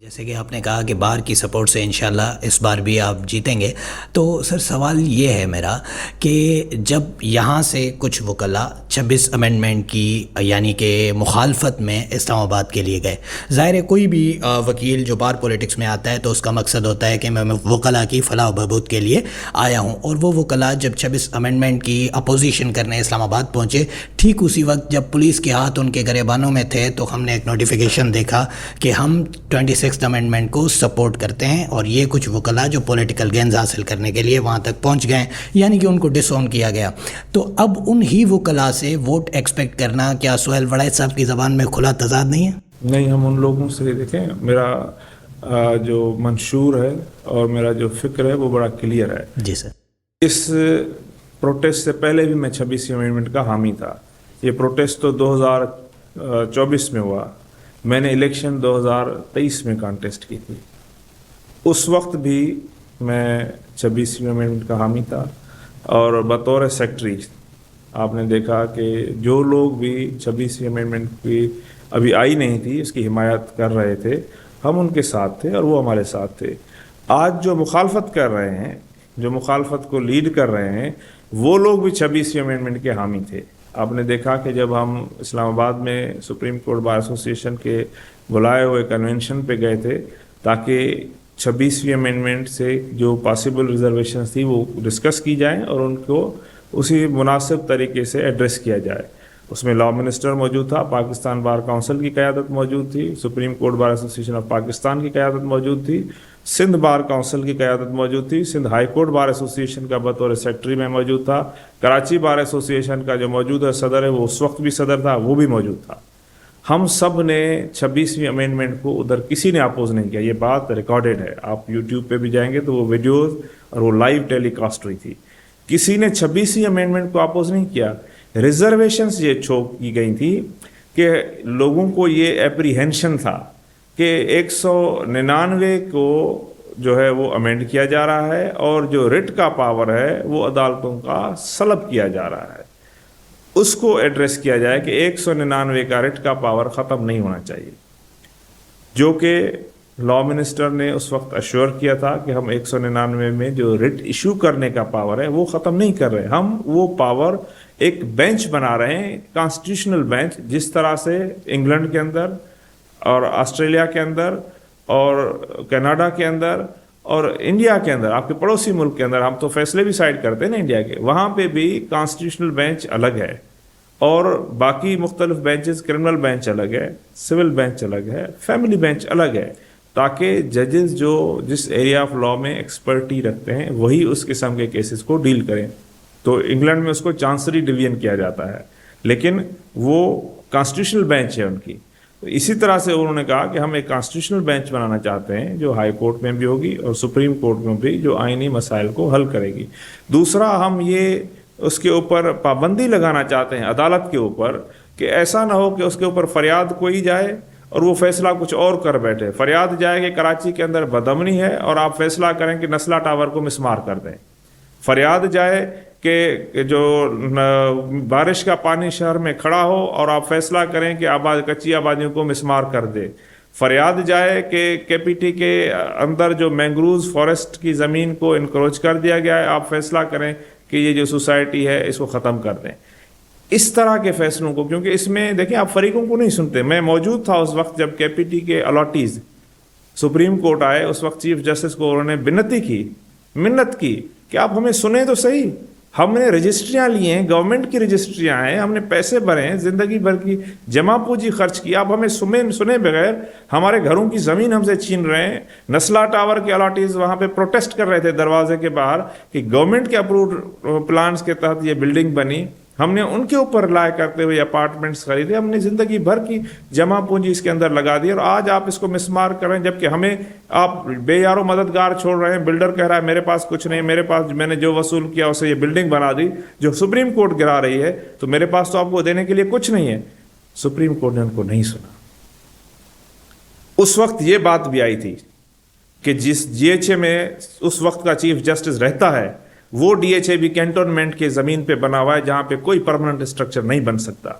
جیسے کہ آپ نے کہا کہ باہر کی سپورٹ سے انشاءاللہ اس بار بھی آپ جیتیں گے، تو سر سوال یہ ہے میرا کہ جب یہاں سے کچھ وکلاء 26 امینڈمنٹ کی یعنی کہ مخالفت میں اسلام آباد کے لیے گئے، ظاہر ہے کوئی بھی وکیل جو باہر پولیٹکس میں آتا ہے تو اس کا مقصد ہوتا ہے کہ میں وکلاء کی فلاح و بہبود کے لیے آیا ہوں، اور وہ وکلاء جب 26 امینڈمنٹ کی اپوزیشن کرنے اسلام آباد پہنچے، ٹھیک اسی وقت جب پولیس کے ہاتھ ان کے گریبانوں میں تھے تو ہم نے ایک نوٹیفیکیشن دیکھا کہ ہم 26 امینڈمنٹ کو سپورٹ کرتے ہیں، اور یہ کچھ وکلاء جو پولیٹیکل گینز حاصل کرنے کے لیے وہاں تک پہنچ گئے، یعنی کہ ان کو ڈس اون کیا گیا۔ تو اب ان ہی وکلاء سے ووٹ ایکسپیکٹ کرنا کیا سہیل وڑائچ صاحب کی زبان میں کھلا تضاد نہیں ہے؟ نہیں، ہم ان لوگوں سے دیکھیں، میرا جو منشور ہے اور میرا جو فکر ہے وہ بڑا کلیئر ہے۔ جی سر۔ اس پروٹیسٹ سے پہلے بھی میں 26 امینڈمنٹ کا حامی تھا۔ یہ پروٹیسٹ تو 2024 میں ہوا، میں نے الیکشن 2023 میں کانٹیسٹ کی تھی، اس وقت بھی میں 26 امینڈمنٹ کا حامی تھا، اور بطور سیکٹری آپ نے دیکھا کہ جو لوگ بھی 26 امینڈمنٹ کی ابھی آئی نہیں تھی اس کی حمایت کر رہے تھے، ہم ان کے ساتھ تھے اور وہ ہمارے ساتھ تھے۔ آج جو مخالفت کر رہے ہیں، جو مخالفت کو لیڈ کر رہے ہیں، وہ لوگ بھی 26 امینڈمنٹ کے حامی تھے۔ آپ نے دیکھا کہ جب ہم اسلام آباد میں سپریم کورٹ بار ایسوسی ایشن کے بلائے ہوئے کنونشن پہ گئے تھے تاکہ 26ویں امینڈمنٹ سے جو پاسبل ریزرویشنز تھی وہ ڈسکس کی جائیں اور ان کو اسی مناسب طریقے سے ایڈریس کیا جائے۔ اس میں لا منسٹر موجود تھا، پاکستان بار کونسل کی قیادت موجود تھی، سپریم کورٹ بار ایسوسی ایشن آف پاکستان کی قیادت موجود تھی، سندھ بار کونسل کی قیادت موجود تھی، سندھ ہائی کورٹ بار ایسوسی ایشن کا بطور سیکرٹری میں موجود تھا، کراچی بار ایسوسی ایشن کا جو موجودہ صدر ہے وہ اس وقت بھی صدر تھا، وہ بھی موجود تھا۔ ہم سب نے 26ویں امینڈمنٹ کو ادھر کسی نے اپوز نہیں کیا، یہ بات ریکارڈڈ ہے، آپ یوٹیوب پہ بھی جائیں گے تو وہ ویڈیوز اور وہ لائیو ٹیلی کاسٹ ہوئی تھی۔ کسی نے 26ویں امینڈمنٹ کو اپوز نہیں کیا۔ ریزرویشنز یہ چھوپ کی گئی تھی کہ لوگوں کو یہ اپریہینشن تھا کہ 199 کو جو ہے وہ امینڈ کیا جا رہا ہے اور جو رٹ کا پاور ہے وہ عدالتوں کا سلب کیا جا رہا ہے، اس کو ایڈریس کیا جائے کہ 199 کا رٹ کا پاور ختم نہیں ہونا چاہیے، جو کہ لا منسٹر نے اس وقت ایشور کیا تھا کہ ہم 199 میں جو رٹ ایشو کرنے کا پاور ہے وہ ختم نہیں کر رہے، ہم وہ پاور ایک بینچ بنا رہے ہیں، کانسٹیٹیوشنل بینچ، جس طرح سے انگلینڈ کے اندر اور آسٹریلیا کے اندر اور کینیڈا کے اندر اور انڈیا کے اندر، آپ کے پڑوسی ملک کے اندر ہم تو فیصلے بھی سائڈ کرتے ہیں نا انڈیا کے، وہاں پہ بھی کانسٹیٹیوشنل بینچ الگ ہے اور باقی مختلف بینچز، کرمنل بینچ الگ ہے، سول بینچ الگ ہے، فیملی بینچ الگ ہے، تاکہ ججز جو جس ایریا آف لا میں ایکسپرٹی رکھتے ہیں وہی اس قسم کے کیسز کو ڈیل کریں۔ تو انگلینڈ میں اس کو چانسری ڈویژن کیا جاتا ہے، لیکن وہ کانسٹیٹیوشنل بینچ ہے ان کی۔ اسی طرح سے انہوں نے کہا کہ ہم ایک کانسٹیٹیوشنل بینچ بنانا چاہتے ہیں جو ہائی کورٹ میں بھی ہوگی اور سپریم کورٹ میں بھی، جو آئینی مسائل کو حل کرے گی۔ دوسرا، ہم یہ اس کے اوپر پابندی لگانا چاہتے ہیں عدالت کے اوپر کہ ایسا نہ ہو کہ اس کے اوپر فریاد کوئی جائے اور وہ فیصلہ کچھ اور کر بیٹھے۔ فریاد جائے کہ کراچی کے اندر بدامنی ہے اور آپ فیصلہ کریں کہ نسلہ ٹاور کو مسمار کر دیں۔ فریاد جائے کہ جو بارش کا پانی شہر میں کھڑا ہو اور آپ فیصلہ کریں کہ کچی آبادیوں کو مسمار کر دے۔ فریاد جائے کہ کے پی ٹی کے اندر جو مینگروز فارسٹ کی زمین کو انکروچ کر دیا گیا ہے، آپ فیصلہ کریں کہ یہ جو سوسائٹی ہے اس کو ختم کر دیں۔ اس طرح کے فیصلوں کو، کیونکہ اس میں دیکھیں آپ فریقوں کو نہیں سنتے۔ میں موجود تھا اس وقت جب کے پی ٹی کے الاٹیز سپریم کورٹ آئے، اس وقت چیف جسٹس کو انہوں نے منت کی کہ آپ ہمیں سنیں تو صحیح، ہم نے رجسٹریاں لی ہیں، گورنمنٹ کی رجسٹریاں ہیں، ہم نے پیسے بھرے ہیں، زندگی بھر کی جمع پونجی خرچ کی، آپ ہمیں سنے بغیر ہمارے گھروں کی زمین ہم سے چھین رہے ہیں۔ نسلا ٹاور کے الاٹیز وہاں پہ پروٹیسٹ کر رہے تھے دروازے کے باہر کہ گورنمنٹ کے اپروڈ پلانز کے تحت یہ بلڈنگ بنی، ہم نے ان کے اوپر رائے کرتے ہوئے اپارٹمنٹس خریدے، ہم نے زندگی بھر کی جمع پونجی اس کے اندر لگا دی، اور آج آپ اس کو مسمار کر رہے ہیں، جبکہ ہمیں آپ بے یارو مددگار چھوڑ رہے ہیں۔ بلڈر کہہ رہا ہے میرے پاس کچھ نہیں، میرے پاس میں نے جو وصول کیا اسے یہ بلڈنگ بنا دی جو سپریم کورٹ گرا رہی ہے، تو میرے پاس تو آپ کو دینے کے لیے کچھ نہیں ہے۔ سپریم کورٹ نے ان کو نہیں سنا۔ اس وقت یہ بات بھی آئی تھی کہ جس جی ایچ اے میں اس وقت کا چیف جسٹس رہتا ہے، وہ ڈی ایچ اے بھی کینٹونمنٹ کے زمین پہ بنا ہوا ہے جہاں پہ کوئی پرماننٹ اسٹرکچر نہیں بن سکتا۔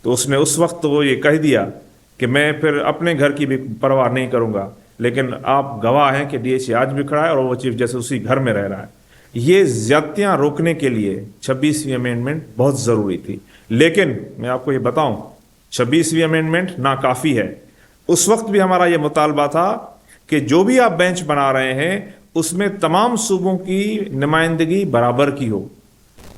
تو اس نے اس وقت وہ یہ کہہ دیا کہ میں پھر اپنے گھر کی بھی پرواہ نہیں کروں گا، لیکن آپ گواہ ہیں کہ ڈی ایچ اے آج بھی کھڑا ہے اور وہ چیف جسٹس اسی گھر میں رہ رہا ہے. یہ زیادتیاں روکنے کے لیے 26ویں امینڈمنٹ بہت ضروری تھی. لیکن میں آپ کو یہ بتاؤں 26ویں امینڈمنٹ ناکافی ہے. اس وقت بھی ہمارا یہ مطالبہ تھا کہ جو بھی آپ بینچ بنا رہے ہیں اس میں تمام صوبوں کی نمائندگی برابر کی ہو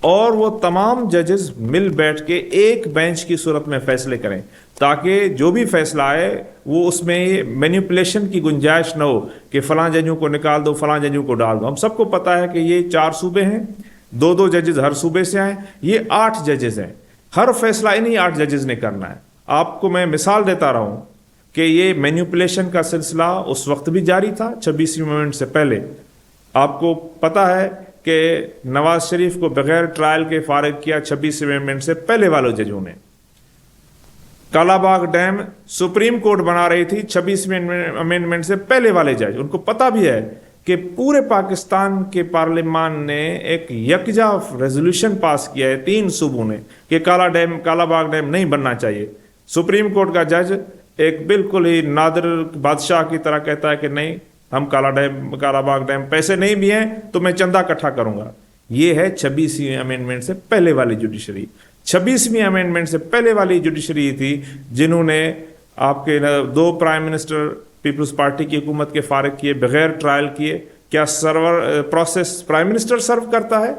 اور وہ تمام ججز مل بیٹھ کے ایک بینچ کی صورت میں فیصلے کریں تاکہ جو بھی فیصلہ آئے وہ اس میں مینیپولیشن کی گنجائش نہ ہو کہ فلاں ججوں کو نکال دو فلاں ججوں کو ڈال دو. ہم سب کو پتہ ہے کہ یہ 4 صوبے ہیں, 2 ججز ہر صوبے سے آئیں, یہ 8 ججز ہیں. ہر فیصلہ انہی 8 ججز نے کرنا ہے. آپ کو میں مثال دیتا رہا ہوں کہ یہ مینیپولیشن کا سلسلہ اس وقت بھی جاری تھا 26ویں امینڈمنٹ سے پہلے. آپ کو پتہ ہے کہ نواز شریف کو بغیر ٹرائل کے فارغ کیا 26ویں امینڈمنٹ سے پہلے والے ججوں نے. Kala Bagh dam supreme court بنا رہی تھی 26ویں امینڈمنٹ سے پہلے والے جج. ان کو پتہ بھی ہے کہ پورے پاکستان کے پارلیمان نے ایک یکجا ریزولوشن پاس کیا ہے 3 صوبوں نے کہ کالا باغ ڈیم نہیں بننا چاہیے. سپریم کورٹ کا جج ایک بالکل ہی نادر بادشاہ کی طرح کہتا ہے کہ نہیں, ہم کالا باغ ڈیم پیسے نہیں بھی ہیں تو میں چندہ اکٹھا کروں گا. یہ ہے 26ویں امینڈمنٹ سے پہلے والی جوڈیشری. 26ویں امینڈمنٹ سے پہلے والی جوڈیشری تھی جنہوں نے آپ کے 2 پرائم منسٹر پیپلز پارٹی کی حکومت کے فارغ کیے بغیر ٹرائل کیے. کیا پروسیس پرائم منسٹر سرو کرتا ہے؟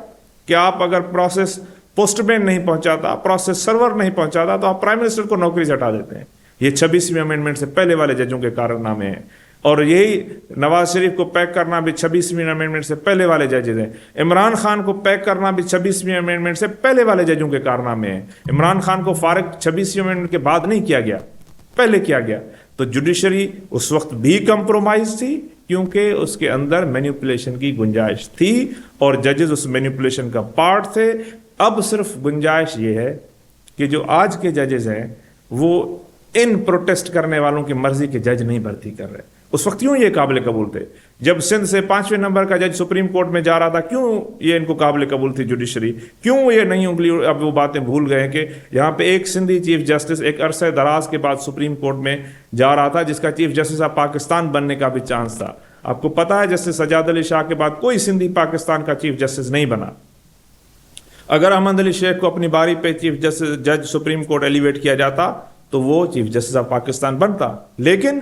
کیا آپ اگر پروسیس پوسٹ مین نہیں پہنچاتا, پروسیس سرور نہیں پہنچاتا تو آپ پرائم منسٹر کو نوکری سے ہٹا دیتے ہیں. یہ 26ویں امینڈمنٹ سے پہلے والے ججوں کے کارنامے ہیں. اور یہی نواز شریف کو پیک کرنا بھی 26ویں امینڈمنٹ سے پہلے والے ججز ہیں. عمران خان کو پیک کرنا بھی 26ویں امینڈمنٹ سے پہلے والے ججوں کے کارنامے ہیں. عمران خان کو فارغ 26ویں امینڈمنٹ کے بعد نہیں کیا گیا, پہلے کیا گیا. تو جوڈیشری اس وقت بھی کمپرومائز تھی کیونکہ اس کے اندر مینیپولیشن کی گنجائش تھی اور ججز اس مینیپولیشن کا پارٹ تھے. اب صرف گنجائش یہ ہے کہ جو آج کے ججز ہیں وہ ان پروٹیسٹ کرنے والوں کی مرضی کے جج نہیں بھرتی کر رہے. اس وقت کیوں یہ قابل قبول تھے؟ جب سندھ سے 5ویں نمبر کا جج سپریم کورٹ میں جا رہا تھا, کیوں یہ ان کو قابل قبول تھی جوڈیشری؟ کیوں یہ نہیں انگلی اب وہ باتیں بھول گئے کہ یہاں پہ ایک سندھی چیف جسٹس ایک عرصہ دراز کے بعد سپریم کورٹ میں جا رہا تھا جس کا چیف جسٹس آف پاکستان بننے کا بھی چانس تھا. آپ کو پتا ہے جسٹس سجاد علی شاہ کے بعد کوئی سندھی پاکستان کا چیف جسٹس نہیں بنا. اگر احمد علی شیخ کو اپنی باری پہ چیف جسٹس جج سپریم کورٹ ایلیویٹ کیا جاتا تو وہ چیف جسٹس آف پاکستان بنتا. لیکن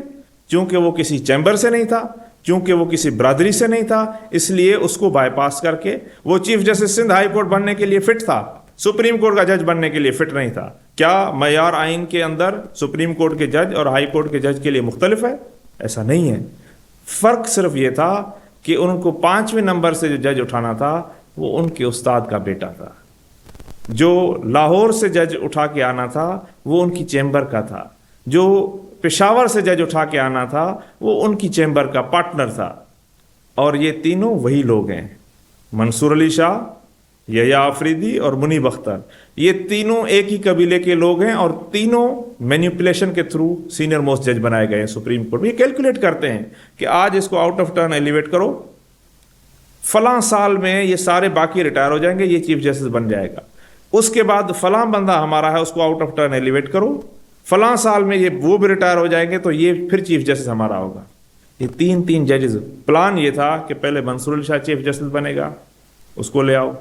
چونکہ وہ کسی چیمبر سے نہیں تھا, چونکہ وہ کسی برادری سے نہیں تھا, اس لیے اس کو بائی پاس کر کے وہ chief justice Sindh high court بننے کے لیے فٹ تھا, سپریم کورٹ کا جج بننے کے لیے فٹ نہیں تھا. کیا معیار آئین کے اندر سپریم کورٹ کے جج اور ہائی کورٹ کے جج کے لیے مختلف ہے؟ ایسا نہیں ہے. فرق صرف یہ تھا کہ ان کو 5ویں نمبر سے جو جج اٹھانا تھا وہ ان کے استاد کا بیٹا تھا. جو لاہور سے جج اٹھا کے آنا تھا وہ ان کی چیمبر کا تھا. جو پشاور سے جج اٹھا کے آنا تھا وہ ان کی چیمبر کا پارٹنر تھا. اور یہ تینوں وہی لوگ ہیں, منصور علی شاہ, یحییٰ آفریدی اور منیب اختر. یہ تینوں ایک ہی قبیلے کے لوگ ہیں اور تینوں مینیپولیشن کے تھرو سینئر موسٹ جج بنائے گئے ہیں سپریم کورٹ میں. یہ کیلکولیٹ کرتے ہیں کہ آج اس کو آؤٹ آف ٹرن ایلیویٹ کرو, فلاں سال میں یہ سارے باقی ریٹائر ہو جائیں گے, یہ چیف جسٹس بن جائے گا. اس کے بعد فلاں بندہ ہمارا ہے اس کو آؤٹ آف ٹرن ایلیویٹ کرو, فلاں سال میں یہ وہ بھی ریٹائر ہو جائیں گے تو یہ پھر چیف جسٹس ہمارا ہوگا. یہ 3 ججز. پلان یہ تھا کہ پہلے منصور علی شاہ چیف جسٹس بنے گا, اس کو لے آؤ.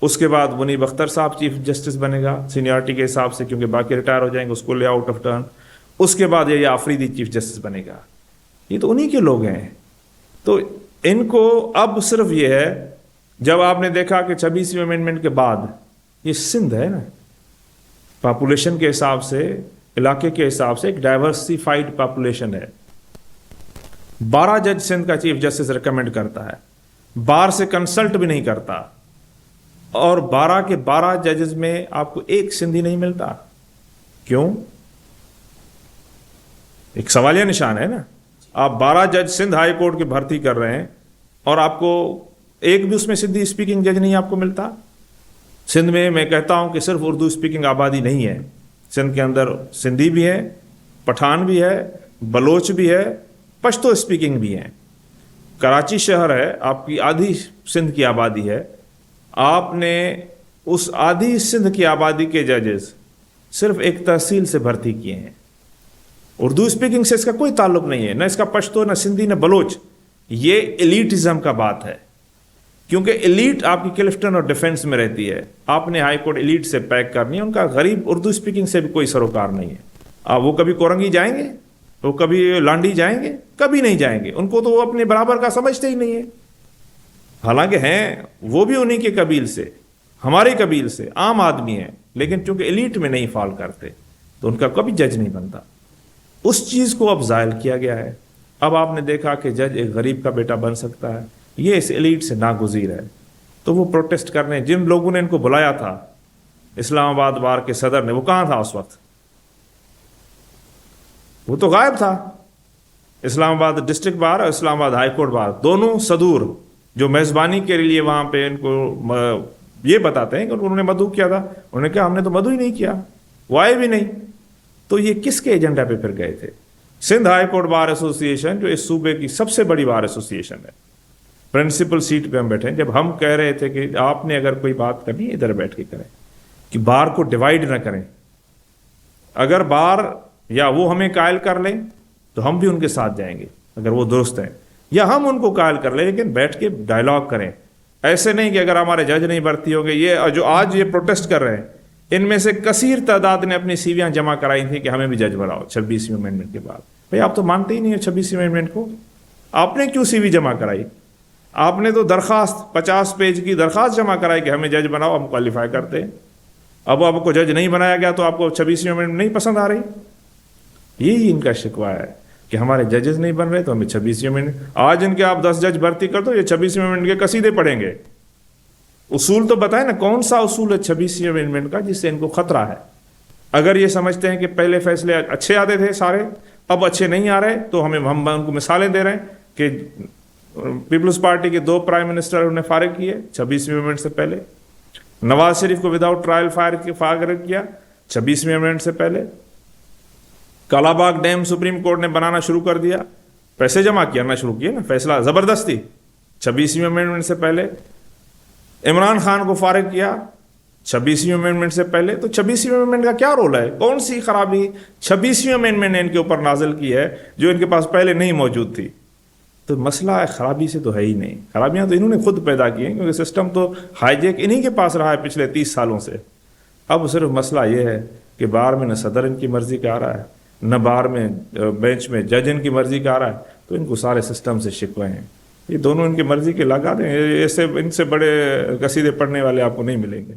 اس کے بعد منیب اختر صاحب چیف جسٹس بنے گا سینیورٹی کے حساب سے کیونکہ باقی ریٹائر ہو جائیں گے, اس کو لے آؤٹ آف ٹرن. اس کے بعد یہ آفریدی چیف جسٹس بنے گا. یہ تو انہی کے لوگ ہیں. تو ان کو اب صرف یہ ہے, جب آپ نے دیکھا کہ 26ویں امینڈمنٹ کے بعد یہ سندھ ہے نا, پاپولیشن کے حساب سے, علاقے کے حساب سے ایک ڈائیورسیفائڈ پاپولیشن ہے. 12 جج سندھ کا چیف جسٹس ریکمینڈ کرتا ہے, بار سے کنسلٹ بھی نہیں کرتا, اور 12 کے 12 ججز میں آپ کو ایک سندھی نہیں ملتا. کیوں؟ ایک سوالیہ نشان ہے نا. آپ 12 جج سندھ ہائی کورٹ کی بھرتی کر رہے ہیں اور آپ کو ایک بھی اس میں سندھی اسپیکنگ جج نہیں آپ کو ملتا. سندھ میں کہتا ہوں کہ صرف اردو اسپیکنگ آبادی نہیں ہے, سندھ کے اندر سندھی بھی ہے, پٹھان بھی ہے, بلوچ بھی ہے, پشتو اسپیکنگ بھی ہیں. کراچی شہر ہے, آپ کی آدھی سندھ کی آبادی ہے. آپ نے اس آدھی سندھ کی آبادی کے ججز صرف ایک تحصیل سے بھرتی کیے ہیں. اردو اسپیکنگ سے اس کا کوئی تعلق نہیں ہے، نہ اس کا پشتو، نہ سندھی، نہ بلوچ. یہ ایلیٹزم کا بات ہے، کیونکہ ایلیٹ آپ کی کلفٹن اور ڈیفنس میں رہتی ہے. آپ نے ہائی کورٹ ایلیٹ سے پیک کرنی ہے، ان کا غریب اردو اسپیکنگ سے بھی کوئی سروکار نہیں ہے. وہ کبھی کورنگی جائیں گے؟ وہ کبھی لانڈی جائیں گے؟ کبھی نہیں جائیں گے. ان کو تو وہ اپنے برابر کا سمجھتے ہی نہیں ہے. حالانکہ ہیں وہ بھی انہی کے قبیل سے، ہمارے قبیل سے، عام آدمی ہیں، لیکن چونکہ ایلیٹ میں نہیں فال کرتے تو ان کا کبھی جج نہیں بنتا. اس چیز کو اب زائل کیا گیا ہے. اب آپ نے دیکھا کہ جج ایک غریب کا بیٹا بن سکتا ہے، یہ اس ایلیٹ سے ناگزیر ہے. تو وہ پروٹیسٹ کرنے جن لوگوں نے ان کو بلایا تھا، اسلام آباد بار کے صدر نے، وہ کہاں تھا اس وقت؟ وہ تو غائب تھا. اسلام آباد ڈسٹرکٹ بار اور اسلام آباد ہائی کورٹ بار دونوں صدور جو میزبانی کے لیے وہاں پہ ان کو یہ بتاتے ہیں کہ انہوں نے مدعو کیا تھا، انہوں نے کہا ہم نے تو مدعو ہی نہیں کیا، وہ آئے بھی نہیں. تو یہ کس کے ایجنڈا پہ پھر گئے تھے؟ سندھ ہائی کورٹ بار ایسوسی ایشن جو اس صوبے کی سب سے بڑی بار ایسوسی ایشن ہے، پرنسپل سیٹ پہ ہم بیٹھے ہیں. جب ہم کہہ رہے تھے کہ آپ نے اگر کوئی بات کرنی ہے ادھر بیٹھ کے کریں، کہ بار کو ڈیوائیڈ نہ کریں. اگر بار یا وہ ہمیں قائل کر لیں تو ہم بھی ان کے ساتھ جائیں گے اگر وہ درست ہیں، یا ہم ان کو قائل کر لیں، لیکن بیٹھ کے ڈائلاگ کریں. ایسے نہیں کہ اگر ہمارے جج نہیں بھرتی ہوں گے. یہ جو آج یہ پروٹیسٹ کر رہے ہیں، ان میں سے کثیر تعداد نے اپنی سیویاں جمع کرائی تھیں کہ ہمیں بھی جج بناؤ 26ویں امینڈمنٹ کے بعد. بھئی آپ تو مانتے ہی نہیں ہیں 26ویں امینڈمنٹ کو. آپ نے کیوں سی وی جمع کرائی؟ آپ نے تو درخواست 50 پیج کی درخواست جمع کرائی کہ ہمیں جج بناؤ، ہم کوالیفائی کرتے ہیں. اب آپ کو جج نہیں بنایا گیا تو آپ کو 26ویں امینڈمنٹ نہیں پسند آ رہی. یہی ان کا شکوہ ہے کہ ہمارے ججز نہیں بن رہے تو ہمیں 26ویں امینڈمنٹ. آج ان کے آپ 10 جج بھرتی کر دو، یہ 26ویں امینڈمنٹ کے قصیدے پڑھیں گے. اصول تو بتائیں نا، کون سا اصول ہے 26ویں امینڈمنٹ کا جس سے ان کو خطرہ ہے؟ اگر یہ سمجھتے ہیں کہ پہلے فیصلے اچھے آتے تھے سارے، اب اچھے نہیں آ رہے، تو ہم ان کو مثالیں دے رہے ہیں کہ پیپلز پارٹی کے 2 پرائم منسٹر انہوں نے فارغ کیے 26ویں امینڈمنٹ سے پہلے. نواز شریف کو وداؤٹ ٹرائل فارغ کیا 26ویں امینڈمنٹ سے پہلے. Kala Bagh dam supreme court نے بنانا شروع کر دیا، پیسے جمع کرنا شروع کیے نا، فیصلہ زبردستی 26ویں امینڈمنٹ سے پہلے. عمران خان کو فارغ کیا 26ویں امینڈمنٹ سے پہلے. تو 26ویں امینڈمنٹ کا کیا رول ہے؟ کون سی خرابی 26ویں امینڈمنٹ نے ان کے اوپر نازل کی ہے جو ان کے پاس پہلے نہیں موجود تھی؟ تو مسئلہ خرابی سے تو ہے ہی نہیں. خرابیاں تو انہوں نے خود پیدا کی ہیں، کیونکہ سسٹم تو ہائی جیک انہی کے پاس رہا ہے پچھلے 30 سالوں سے. اب صرف مسئلہ یہ ہے کہ بار میں نہ صدر ان کی مرضی کا آ رہا ہے، نہ بار میں بینچ میں جج ان کی مرضی کا آ رہا ہے. تو ان کو سارے سسٹم سے شکوے ہیں. یہ دونوں ان کی مرضی کے لگا دیں، ایسے ان سے بڑے قصیدے پڑھنے والے آپ کو نہیں ملیں گے.